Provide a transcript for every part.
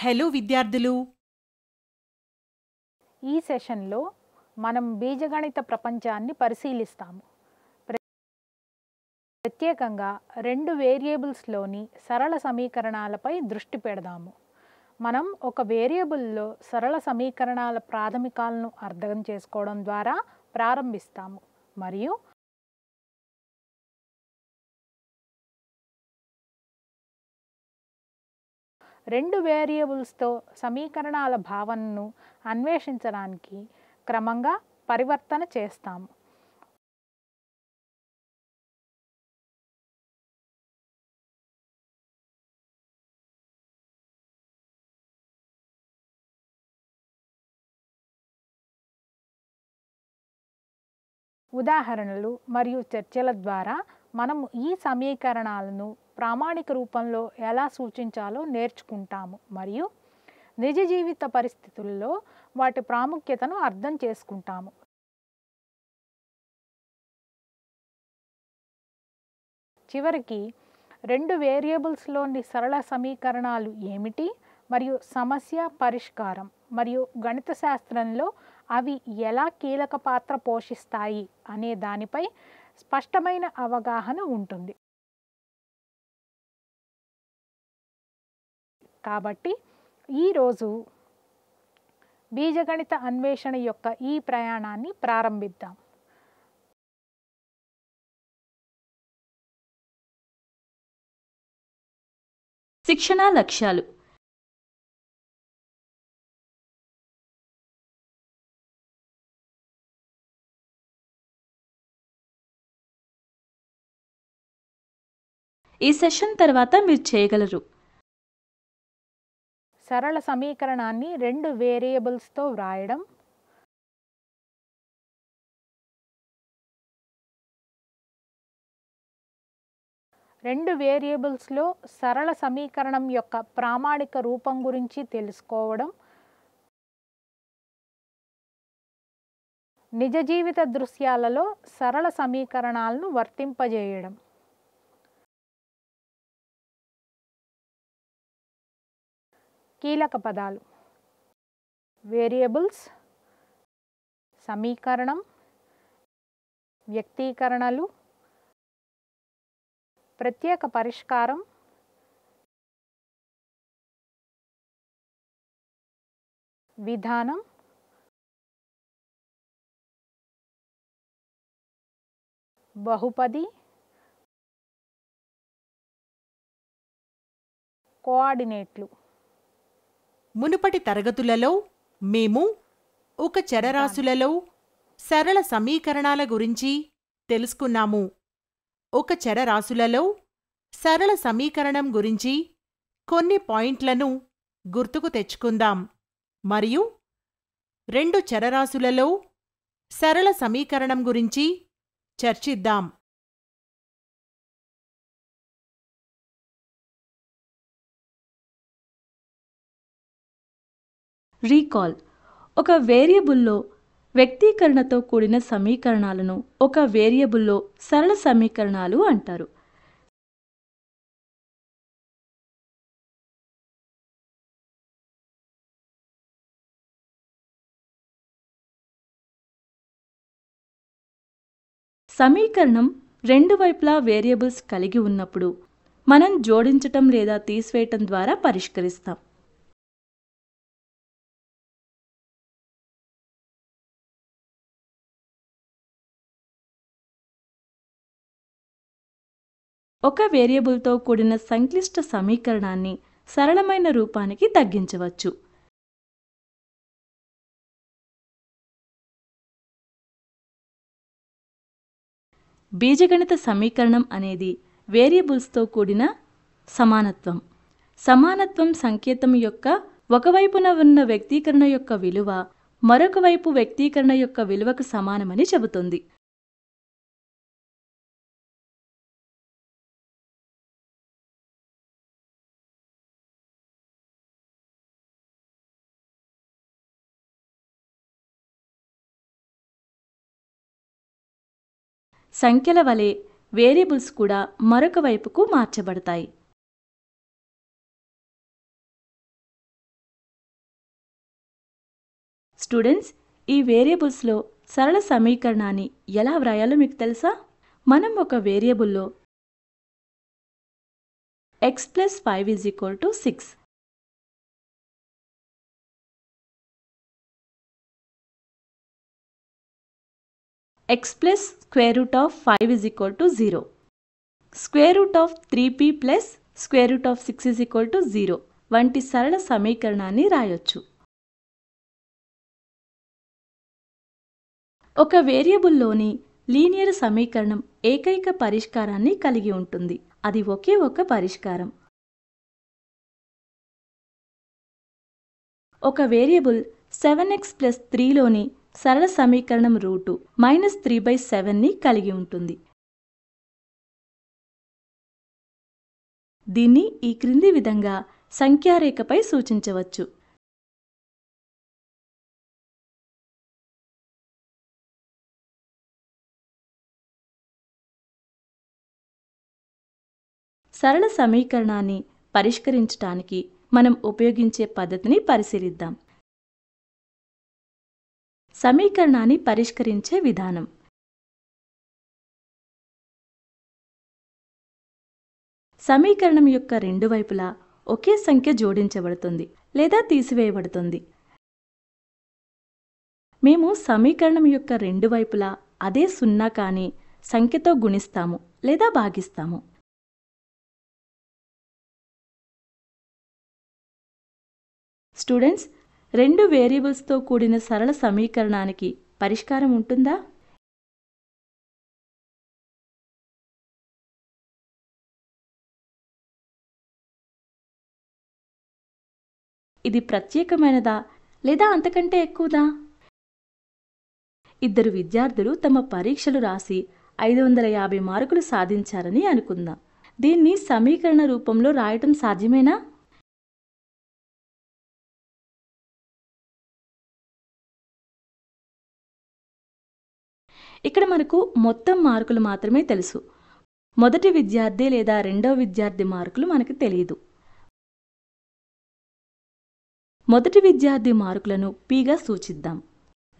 Hello విద్యార్థులు. ఈ సెషన్లో మనం బీజగణిత ప్రపంచాన్ని పరిశీలిస్తాము. ప్రత్యేకంగా రెండు వేరియబుల్స్లోని సరళ సమీకరణాలపై దృష్టి పెడదాము. మనం ఒక వేరియబుల్లో సరళ సమీకరణాల ప్రాథమికాలను అర్థం చేసుకోవడం ద్వారా ప్రారంభిస్తాము మరియు రెండు వేరియబుల్స్తో సమీకరణాల భావనను అన్వేషించడానికి క్రమంగా పరివర్తన చేస్తాము. ఉదాహరణలు మరియు చర్చల ద్వారా మనము ఈ సమీకరణాలను ప్రామాణిక రూపంలో ఎలా సూచించాలో నేర్చుకుంటాము మరియు నిజ జీవిత పరిస్థితుల్లో వాటి ప్రాముఖ్యతను అర్థం చేసుకుంటాము. చివరికి రెండు వేరియబుల్స్లోని సరళ సమీకరణాలు ఏమిటి మరియు సమస్య పరిష్కారం మరియు గణిత శాస్త్రంలో అవి ఎలా కీలక పాత్ర పోషిస్తాయి అనే దానిపై స్పష్టమైన అవగాహన ఉంటుంది. కాబట్టి ఈరోజు బీజగణిత అన్వేషణ యొక్క ఈ ప్రయాణాన్ని ప్రారంభిద్దాం. శిక్షణా లక్ష్యాలు. ఈ సెషన్ తర్వాత మీరు చేయగలరు: సరళ సమీకరణాన్ని రెండు వేరియబుల్స్తో వ్రాయడం, రెండు వేరియబుల్స్లో సరళ సమీకరణం యొక్క ప్రామాణిక రూపం గురించి తెలుసుకోవడం, నిజ జీవిత దృశ్యాలలో సరళ సమీకరణాలను వర్తింపజేయడం. కీలక పదాలు: వేరియబుల్స్, సమీకరణం, వ్యక్తీకరణలు, ప్రత్యేక పరిష్కారం, విధానం, బహుపది, కోఆర్డినేట్లు. మునుపటి తరగతులలో మేము ఒక చరరాశులలో సరళ సమీకరణాల గురించి తెలుసుకున్నాము. ఒక చరరాశులలో సరళ సమీకరణం గురించి కొన్ని పాయింట్లను గుర్తుకు తెచ్చుకుందాం మరియు రెండు చరరాశులలో సరళ సమీకరణం గురించి చర్చిద్దాం. రీకాల్: ఒక వేరియబుల్లో వ్యక్తీకరణతో కూడిన సమీకరణాలను ఒక వేరియబుల్లో సరళ సమీకరణాలు అంటారు. సమీకరణం రెండు వైపులా వేరియబుల్స్ కలిగి ఉన్నప్పుడు మనం జోడించటం లేదా తీసివేయటం ద్వారా పరిష్కరిస్తాం. ఒక వేరియబుల్తో కూడిన సంక్లిష్ట సమీకరణాన్ని సరళమైన రూపానికి తగ్గించవచ్చు. బీజగణిత సమీకరణం అనేది వేరియబుల్స్తో కూడిన సమానత్వం. సమానత్వం సంకేతం యొక్క ఒకవైపున ఉన్న వ్యక్తీకరణ యొక్క విలువ మరొక వైపు వ్యక్తీకరణ యొక్క విలువకు సమానమని చెబుతుంది. సంఖ్యల వలె వేరియబుల్స్ కూడా మరొక వైపుకు మార్చబడతాయి. స్టూడెంట్స్, ఈ వేరియబుల్స్లో సరళ సమీకరణాన్ని ఎలా వ్రాయాలో మీకు తెలుసా? మనం ఒక వేరియబుల్లో x + 5 = 6, x + √5 = 0, √3p + √6 = 0 వంటి సరళ సమీకరణాన్ని రాయొచ్చు. ఒక వేరియబుల్లోని లీనియర్ సమీకరణం ఏకైక పరిష్కారాన్ని కలిగి ఉంటుంది. అది ఒకే ఒక పరిష్కారం. ఒక వేరియబుల్ 7x + 3లోని సరళ సమీకరణం రూటు -3/7ని కలిగి ఉంటుంది. దీన్ని ఈ క్రింది విధంగా సంఖ్యారేఖపై సూచించవచ్చు. సరళ సమీకరణాన్ని పరిష్కరించడానికి మనం ఉపయోగించే పద్ధతిని పరిశీలిద్దాం. సమీకరణాన్ని పరిష్కరించే విధానం. సమీకరణం యొక్క రెండు వైపులా ఒకే సంఖ్య జోడించబడుతుంది లేదా తీసివేయబడుతుంది. మేము సమీకరణం యొక్క రెండు వైపులా అదే 0 కాని సంఖ్యతో గుణిస్తాము లేదా భాగిస్తాము. స్టూడెంట్స్, రెండు వేరియబుల్స్తో కూడిన సరళ సమీకరణానికి పరిష్కారం ఉంటుందా? ఇది ప్రత్యేకమైనదా లేదా అంతకంటే ఎక్కువదా? ఇద్దరు విద్యార్థులు తమ పరీక్షలు రాసి 550 మార్కులు సాధించారని అనుకుందాం. దీన్ని సమీకరణ రూపంలో రాయటం సాధ్యమేనా? ఇక్కడ మనకు మొత్తం మార్కులు మాత్రమే తెలుసు. మొదటి విద్యార్థి లేదా రెండవ విద్యార్థి మార్కులు మనకు తెలియదు. మొదటి విద్యార్థి మార్కులను Pగా సూచిద్దాం.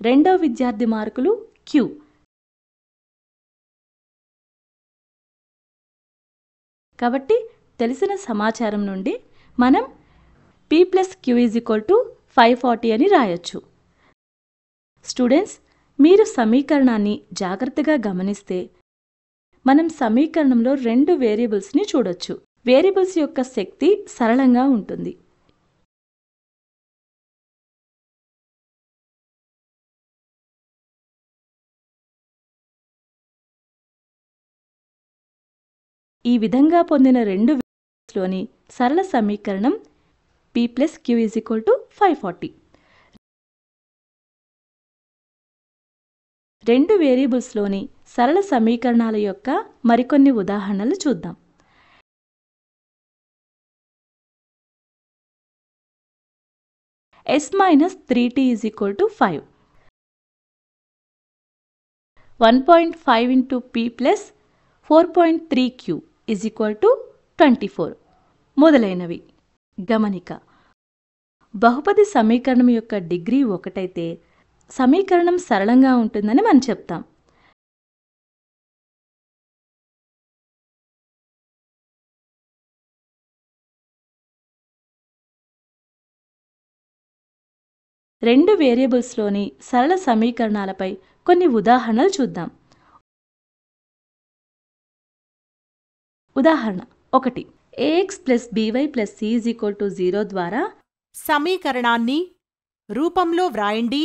రెండవ విద్యార్థి మార్కులు Q. కాబట్టి తెలిసిన సమాచారం నుండి మనం P + Q = 540 అని రాయొచ్చు. స్టూడెంట్స్, మీరు సమీకరణాన్ని జాగ్రత్తగా గమనిస్తే మనం సమీకరణంలో రెండు వేరియబుల్స్ని చూడొచ్చు. వేరియబుల్స్ యొక్క శక్తి సరళంగా ఉంటుంది. ఈ విధంగా పొందిన రెండు వేరియబుల్స్లోని సరళ సమీకరణం P + Q = 540. రెండు వేరియబుల్స్లోని సరళ సమీకరణాల యొక్క మరికొన్ని ఉదాహరణలు చూద్దాం. s - 3t = 5. 1.5 × p + 4.3q = 24 మొదలైనవి. గమనిక: బహుపది సమీకరణం యొక్క డిగ్రీ 1 అయితే సమీకరణం సరళంగా ఉంటుందని మనం చెప్తాం. రెండు వేరియబుల్స్లోని సరళ సమీకరణాలపై కొన్ని ఉదాహరణలు చూద్దాం. ఉదాహరణ 1. ax + by + c = 0 ద్వారా సమీకరణాన్ని రూపంలో వ్రాయండి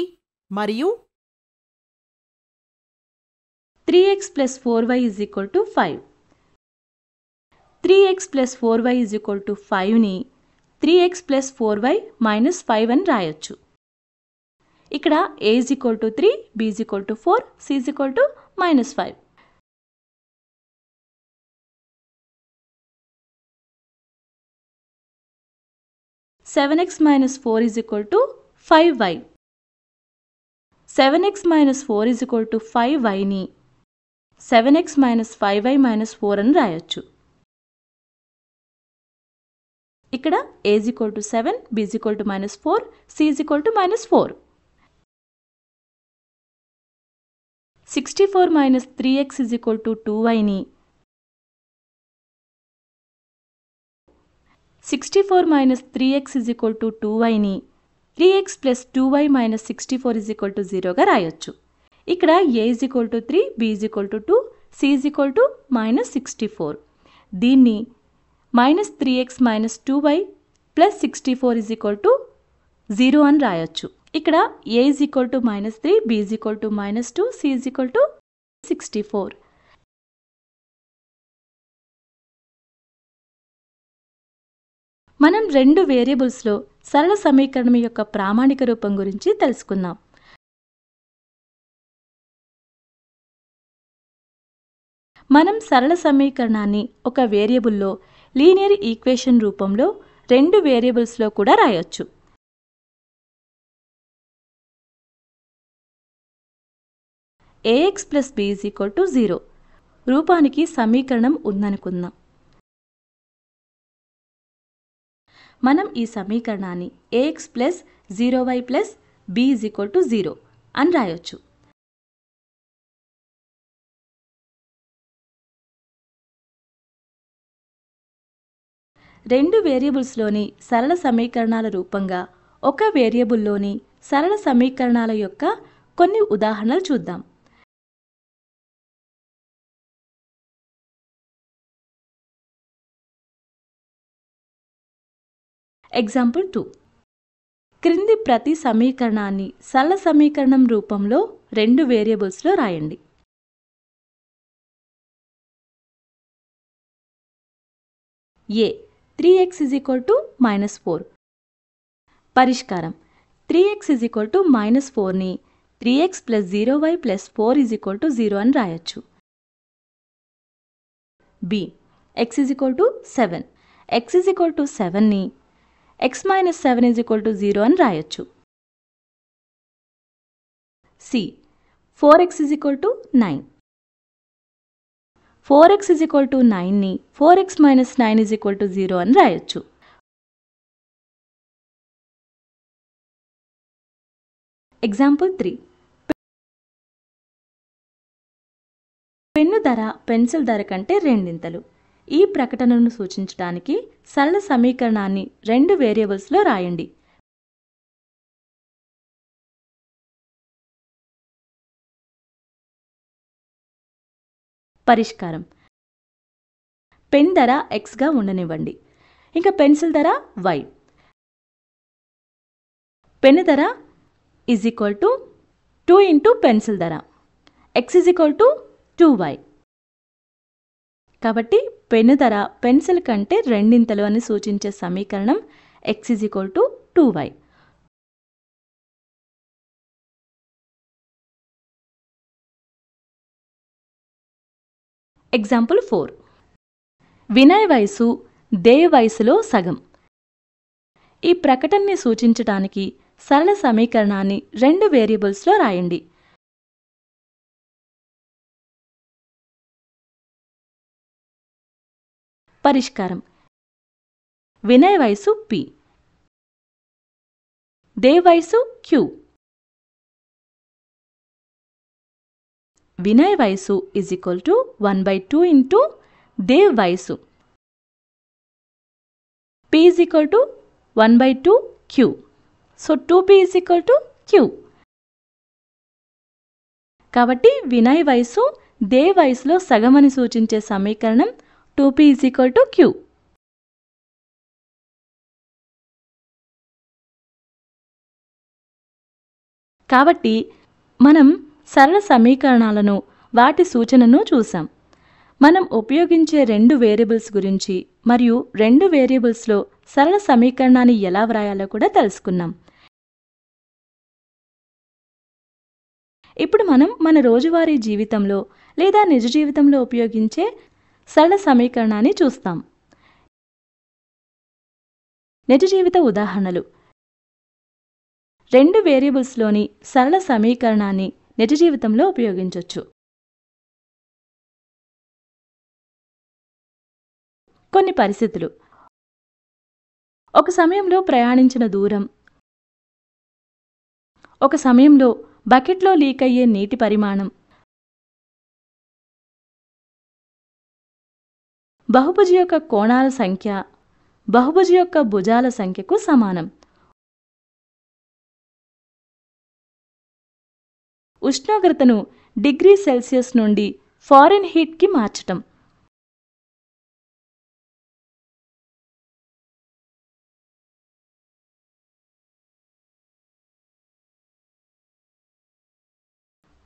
మరియు 3x + 4y = 5. 3x + 4y = 5ని 3x + 4y - 5 అని రాయొచ్చు. ఇక్కడ a = 3, b = 4, c = -5. (7x - 4 = 5y). 7x - 4 = 5yని 7x - 5y - 4 అని రాయొచ్చు. ఇక్కడ a = 7, b = -4, c = -4. 64 minus 3x is equal to 2yని 64 minus 3x is equal to 2yని 3x plus 2y minus 64 is equal to 0గా రాయొచ్చు. ఇక్కడ a is equal to 3, b is equal to 2, c is equal to minus 64. దీన్ని minus 3x minus 2y plus 64 is equal to 0 అని రాయొచ్చు. ఇక్కడ a is equal to minus 3, b is equal to minus 2, c is equal to 64. మనం రెండు వేరియబుల్స్లో సరళ సమీకరణం యొక్క ప్రామాణిక రూపం గురించి తెలుసుకుందాం. మనం సరళ సమీకరణాన్ని ఒక వేరియబుల్లో లీనియర్ ఈక్వేషన్ రూపంలో రెండు వేరియబుల్స్లో కూడా రాయొచ్చు. ax plus b is equal to 0 రూపానికి సమీకరణం ఉందనుకుందాం. మనం ఈ సమీకరణాన్ని ax plus 0y plus b is equal to 0 అని రాయొచ్చు. రెండు వేరియబుల్స్లోని సరళ సమీకరణాల రూపంగా ఒక వేరియబుల్లోని సరళ సమీకరణాల యొక్క కొన్ని ఉదాహరణలు చూద్దాం. ఎగ్జాంపుల్ 2. క్రింది ప్రతి సమీకరణాన్ని సరళ సమీకరణం రూపంలో రెండు వేరియబుల్స్లో రాయండి. a 3x is equal to minus 4. పరిష్కారం (3x is equal to minus 4)ని 3x plus 0y plus 4 is equal to 0 అని రాయొచ్చు. b x is equal to 7. x is equal to 7ని x minus 7 is equal to 0 అని రాయొచ్చు. c 4x is equal to 9. 4x is equal to 9ని 4x minus 9 is equal to 0 అని రాయొచ్చు. Example 3. Pen ధర pencil ధర కంటే రెండింతలు. ఈ ప్రకటనను సూచించడానికి సరళ సమీకరణాన్ని రెండు వేరియబుల్స్లో రాయండి. పరిష్కారం పెన్ ధర xగా ఉండనివ్వండి. ఇంకా పెన్సిల్ ధర y. పెన్ ధర is equal to 2 into pencil ధర. x is equal to 2y. కాబట్టి పెన్ను ధర పెన్సిల్ కంటే రెండింతలు అని సూచించే సమీకరణం x is equal to 2y. Example 4. Vinay వయసు దేవ్ వయసులో సగం. ఈ ప్రకటనని సూచించడానికి సరళ సమీకరణాన్ని రెండు వేరియబుల్స్లో రాయండి. పరిష్కారం వినయ్ వయసు p, దేవ్ వయసు q. వినయ్ వయసు is equal to 1/2 into Dev వయసు. p is equal to 1/2 q. So 2p is equal to q. కాబట్టి వినయ్ వయసు దేవ్ వయసులో సగమని సూచించే సమీకరణం 2p is equal to q. కాబట్టి మనం సరళ సమీకరణాలను వాటి సూచనను చూసాం. మనం ఉపయోగించే రెండు వేరియబుల్స్ గురించి మరియు రెండు వేరియబుల్స్లో సరళ సమీకరణాన్ని ఎలా వ్రాయాలో కూడా తెలుసుకున్నాం. ఇప్పుడు మనం మన రోజువారీ జీవితంలో లేదా నిజ జీవితంలో ఉపయోగించే సరళ సమీకరణాన్ని చూస్తాం. నిజ జీవిత ఉదాహరణలు. రెండు వేరియబుల్స్లోని సరళ సమీకరణాన్ని నిజ జీవితంలో ఉపయోగించవచ్చు. కొన్ని పరిస్థితులు. ఒక సమయంలో ప్రయాణించిన దూరం, ఒక సమయంలో బకెట్లో లీక్ అయ్యే నీటి పరిమాణం, బహుభుజి యొక్క కోణాల సంఖ్య బహుభుజి యొక్క భుజాల సంఖ్యకు సమానం. ఉష్ణోగ్రతను డిగ్రీ సెల్సియస్ నుండి ఫారెన్హీట్కి మార్చటం.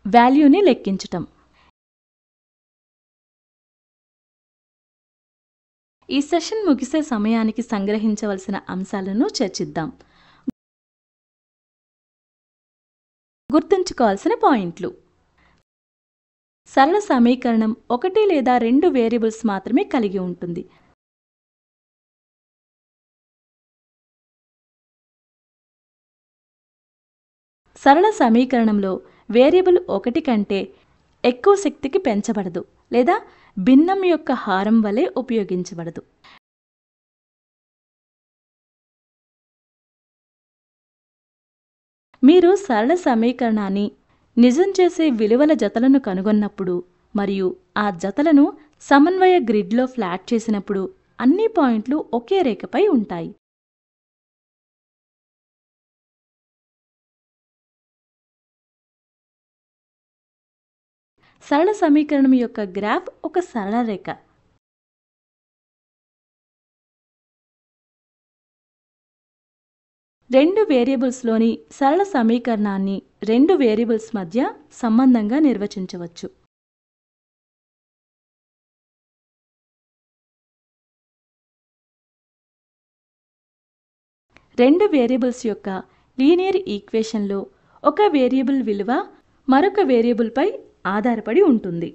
వాల్యూని లెక్కించటం. ఈ సెషన్ ముగిసే సమయానికి సంగ్రహించవలసిన అంశాలను చర్చిద్దాం. గుర్తుంచుకోవాల్సిన పాయింట్లు: సరళ సమీకరణం 1 లేదా 2 వేరియబుల్స్ మాత్రమే కలిగి ఉంటుంది. సరళ సమీకరణంలో వేరియబుల్ 1 కంటే ఎక్కువ శక్తికి పెంచబడదు లేదా భిన్నం యొక్క హారం వలె ఉపయోగించబడదు. మీరు సరళ సమీకరణాన్ని నిజం చేసే విలువల జతలను కనుగొన్నప్పుడు మరియు ఆ జతలను సమన్వయ గ్రిడ్లో ఫ్లాట్ చేసినప్పుడు అన్ని పాయింట్లు ఒకే రేఖపై ఉంటాయి. సరళ సమీకరణం యొక్క గ్రాఫ్ ఒక సరళ రేఖ. రెండు వేరియబుల్స్లోని సరళ సమీకరణాన్ని రెండు వేరియబుల్స్ మధ్య సంబంధంగా నిర్వచించవచ్చు. రెండు వేరియబుల్స్ యొక్క లీనియర్ ఈక్వేషన్లో ఒక వేరియబుల్ విలువ మరొక వేరియబుల్పై ఆధారపడి ఉంటుంది.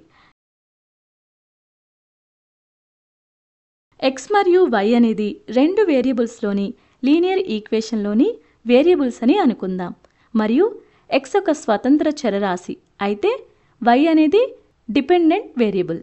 x మరియు y అనేది రెండు వేరియబుల్స్లోని లీనియర్ ఈక్వేషన్లోని వేరియబుల్స్ అని అనుకుందాం మరియు x ఒక స్వతంత్ర చరరాశి అయితే y అనేది డిపెండెంట్ వేరియబుల్.